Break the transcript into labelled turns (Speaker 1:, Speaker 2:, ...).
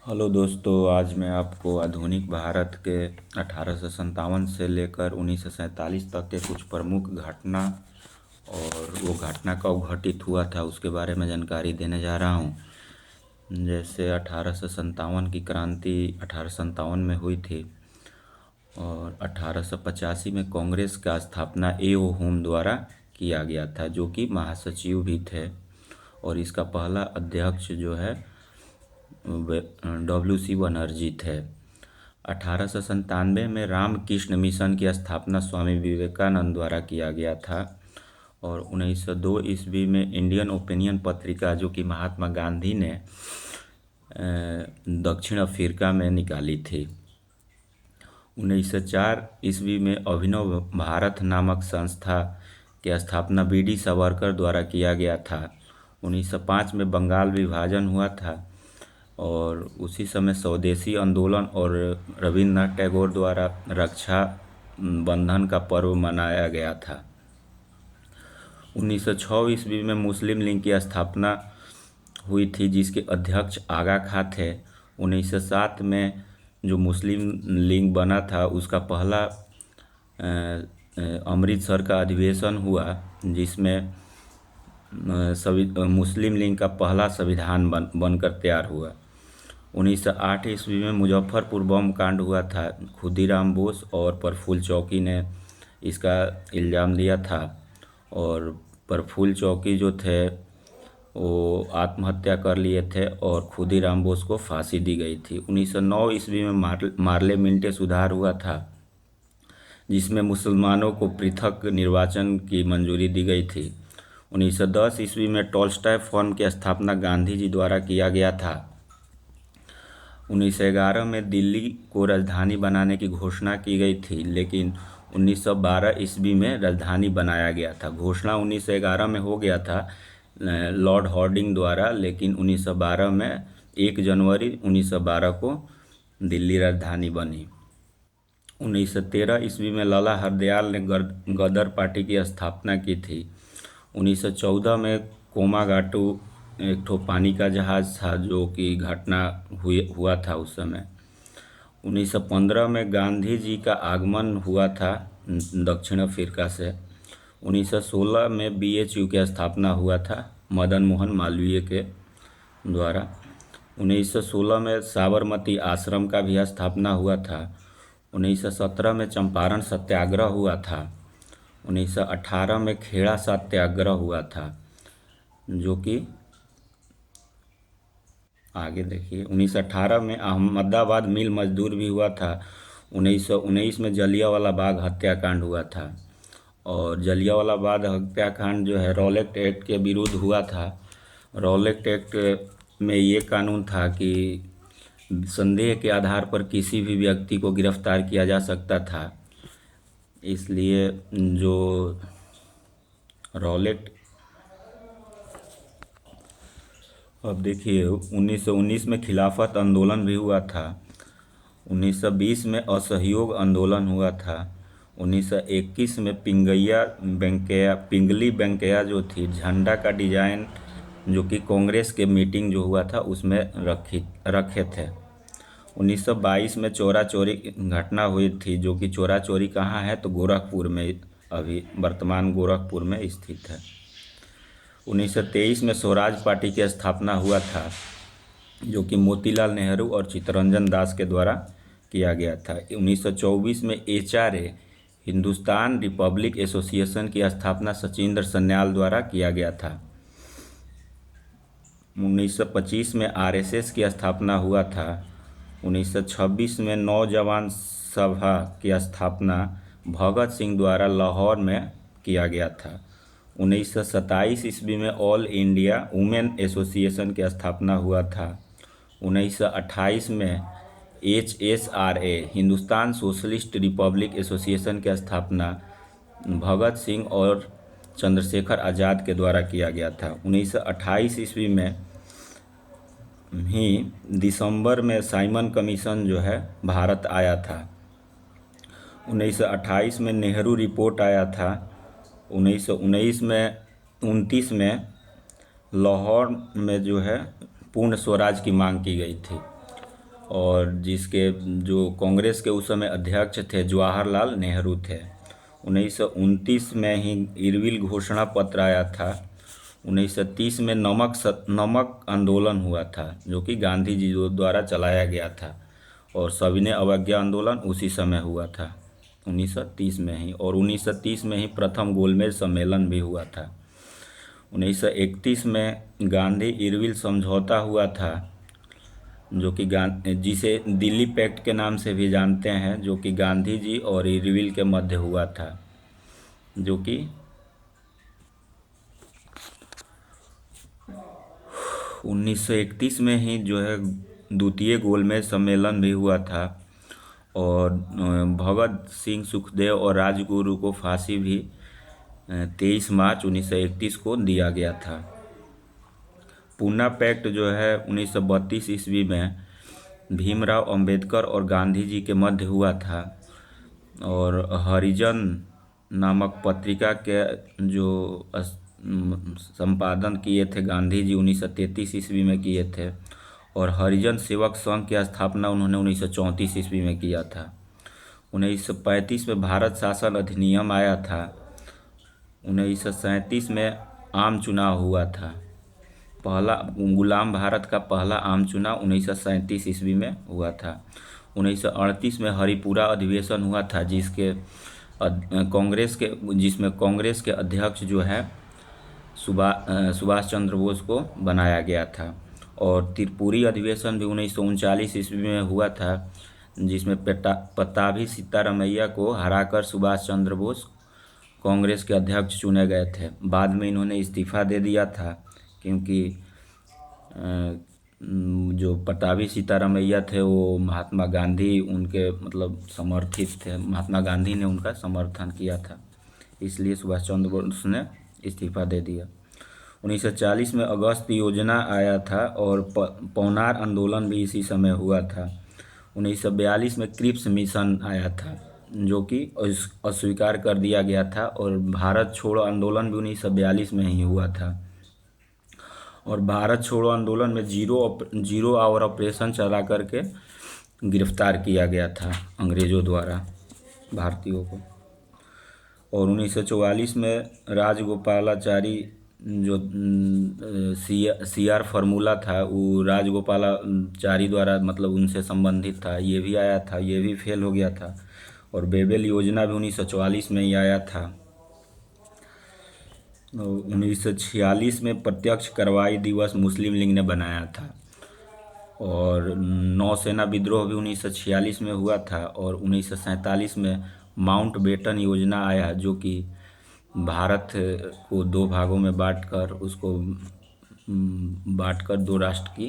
Speaker 1: Hello दोस्तों, आज मैं आपको आधुनिक भारत के 1857 से लेकर 1947 तक के कुछ प्रमुख घटना और वो घटना कब घटित हुआ था उसके बारे में जानकारी देने जा रहा हूँ। जैसे 1857 की क्रांति 1857 में हुई थी और 1885 में कांग्रेस का स्थापना ए.ओ. होम द्वारा किया गया था, जो कि महासचिव भी थे। और इसका पहला अध्यक्ष जो है W.C. बनर्जी थे। 1897 में रामकृष्ण मिशन की स्थापना स्वामी विवेकानंद द्वारा किया गया था। और 1902 ईस्वी में इंडियन ओपिनियन पत्रिका, जो कि महात्मा गांधी ने दक्षिण अफ्रीका में निकाली थी। 1904 ईस्वी में अभिनव भारत नामक संस्था की स्थापना बी.डी. सावरकर द्वारा किया गया था। 1905 में बंगाल विभाजन हुआ था और उसी समय स्वदेशी आंदोलन और रविन्द्रनाथ टैगोर द्वारा रक्षा बंधन का पर्व मनाया गया था। 1906 ईस्वी में मुस्लिम लीग की स्थापना हुई थी, जिसके अध्यक्ष आगा खां थे। 1907 में जो मुस्लिम लीग बना था उसका पहला अमृतसर का अधिवेशन हुआ, जिसमें सभी मुस्लिम लीग का पहला संविधान बनकर तैयार हुआ। 1908 ईस्वी में मुजफ्फरपुर बम कांड हुआ था। खुदीराम बोस और प्रफुल्ल चौकी ने इसका इल्ज़ाम दिया था और प्रफुल्ल चौकी जो थे वो आत्महत्या कर लिए थे और खुदीराम बोस को फांसी दी गई थी। 1909 ईस्वी में मार्ले मिंटे सुधार हुआ था, जिसमें मुसलमानों को पृथक निर्वाचन की मंजूरी दी गई थी। 1910 ईस्वी में टॉल्स्टॉय फर्म की स्थापना गांधी जी द्वारा किया गया था। 1911 में दिल्ली को राजधानी बनाने की घोषणा की गई थी, लेकिन 1912 ईस्वी में राजधानी बनाया गया था। घोषणा 1911 में हो गया था लॉर्ड हार्डिंग द्वारा, लेकिन 1912 में 1 जनवरी 1912 को दिल्ली राजधानी बनी। 1913 ईस्वी में लाला हरदयाल ने गदर पार्टी की स्थापना की थी। 1914 में कोमागाटू एक ठो पानी का जहाज़ था, जो कि घटना हुआ था उस समय। 1915 में गांधी जी का आगमन हुआ था दक्षिण अफ्रीका से। 1916 में BHU की स्थापना हुआ था मदन मोहन मालवीय के द्वारा। 1916 में साबरमती आश्रम का भी स्थापना हुआ था। 1917 में चंपारण सत्याग्रह हुआ था। 1918 में खेड़ा सत्याग्रह हुआ था, जो कि आगे देखिए। 1918 में अहमदाबाद मिल मजदूर भी हुआ था। 1919 में जलियांवाला बाग हत्याकांड हुआ था और जलियांवाला बाग हत्याकांड जो है रॉलेट एक्ट के विरुद्ध हुआ था। रॉलेट एक्ट में ये कानून था कि संदेह के आधार पर किसी भी व्यक्ति को गिरफ्तार किया जा सकता था। इसलिए जो रॉलेट, अब देखिए 1919 में खिलाफत आंदोलन भी हुआ था। 1920 में असहयोग आंदोलन हुआ था। 1921 में पिंगली वेंकैया जो थी, झंडा का डिजाइन जो कि कांग्रेस के मीटिंग जो हुआ था उसमें रखे थे। 1922 में चोरा चोरी घटना हुई थी, जो कि चोरा चोरी कहाँ है तो गोरखपुर में, अभी वर्तमान गोरखपुर में स्थित है। 1923 में स्वराज पार्टी की स्थापना हुआ था, जो कि मोतीलाल नेहरू और चित्तरंजन दास के द्वारा किया गया था। 1924 में HRA हिंदुस्तान रिपब्लिक एसोसिएशन की स्थापना सचिंद्र सन्याल द्वारा किया गया था। 1925 में RSS की स्थापना हुआ था। 1926 में नौजवान सभा की स्थापना भगत सिंह द्वारा लाहौर में किया गया था। 1927 ईस्वी में ऑल इंडिया वुमेन एसोसिएशन की स्थापना हुआ था। 1928 में HSRA Hindustan socialist Republic association की स्थापना भगत सिंह और चंद्रशेखर आज़ाद के द्वारा किया गया था। 1928 ईस्वी में ही दिसंबर में साइमन कमीशन जो है भारत आया था। 1928 में नेहरू रिपोर्ट आया था। 1929 में लाहौर में जो है पूर्ण स्वराज की मांग की गई थी। और जिसके जो कांग्रेस के उस समय अध्यक्ष थे जवाहरलाल नेहरू थे। 1929 में ही इरविल घोषणा पत्र आया था। 1930 में नमक आंदोलन हुआ था जो कि गांधी जी द्वारा चलाया गया था, और सविनय अवज्ञा आंदोलन उसी समय हुआ था 1930 में ही। और 1930 में ही प्रथम गोलमेज सम्मेलन भी हुआ था। 1931 में गांधी इरविल समझौता हुआ था जो कि जिसे दिल्ली पैक्ट के नाम से भी जानते हैं, जो कि गांधी जी और इरविल के मध्य हुआ था, जो कि 1931 में ही जो है द्वितीय गोलमेज सम्मेलन भी हुआ था। और भगत सिंह, सुखदेव और राजगुरु को फांसी भी 23 मार्च 1931 को दिया गया था। पूना पैक्ट जो है 1932 ईस्वी में भीमराव अंबेडकर और गांधी जी के मध्य हुआ था। और हरिजन नामक पत्रिका के जो संपादन किए थे गांधी जी 1933 ईस्वी में किए थे। और हरिजन सेवक संघ की स्थापना उन्होंने 1934 ईस्वी में किया था। 1935 में भारत शासन अधिनियम आया था। 1937 में आम चुनाव हुआ था। पहला गुलाम भारत का पहला आम चुनाव 1937 ईस्वी में हुआ था। 1938 में हरिपुरा अधिवेशन हुआ था जिसमें कांग्रेस के अध्यक्ष जो है सुभाष चंद्र बोस को बनाया गया था। और त्रिपुरी अधिवेशन भी 1939 ईस्वी में हुआ था, जिसमें पट्टाभी सीतारामैया को हराकर सुभाष चंद्र बोस कांग्रेस के अध्यक्ष चुने गए थे। बाद में इन्होंने इस्तीफा दे दिया था क्योंकि जो पट्टाभी सीतारामैया थे वो महात्मा गांधी उनके मतलब समर्थित थे, महात्मा गांधी ने उनका समर्थन किया था, इसलिए सुभाष चंद्र बोस ने इस्तीफा दे दिया। 1940 में अगस्त योजना आया था और पौनार आंदोलन भी इसी समय हुआ था। 1942 में क्रिप्स मिशन आया था जो कि अस्वीकार कर दिया गया था। और भारत छोड़ो आंदोलन भी 1942 में ही हुआ था। और भारत छोड़ो आंदोलन में जीरो आवर ऑपरेशन चला करके गिरफ्तार किया गया था अंग्रेज़ों द्वारा भारतीयों को। और 1944 में राजगोपालाचारी जो CR फार्मूला था वो राजगोपालाचारी द्वारा मतलब उनसे संबंधित था, ये भी आया था, ये भी फेल हो गया था। और बेबेल योजना भी 1944 में ही आया था। 1946 में प्रत्यक्ष कार्रवाई दिवस मुस्लिम लीग ने बनाया था। और नौसेना विद्रोह भी 1946 में हुआ था। और 1947 में माउंट बेटन योजना आया जो कि भारत को दो भागों में बांटकर दो राष्ट्र की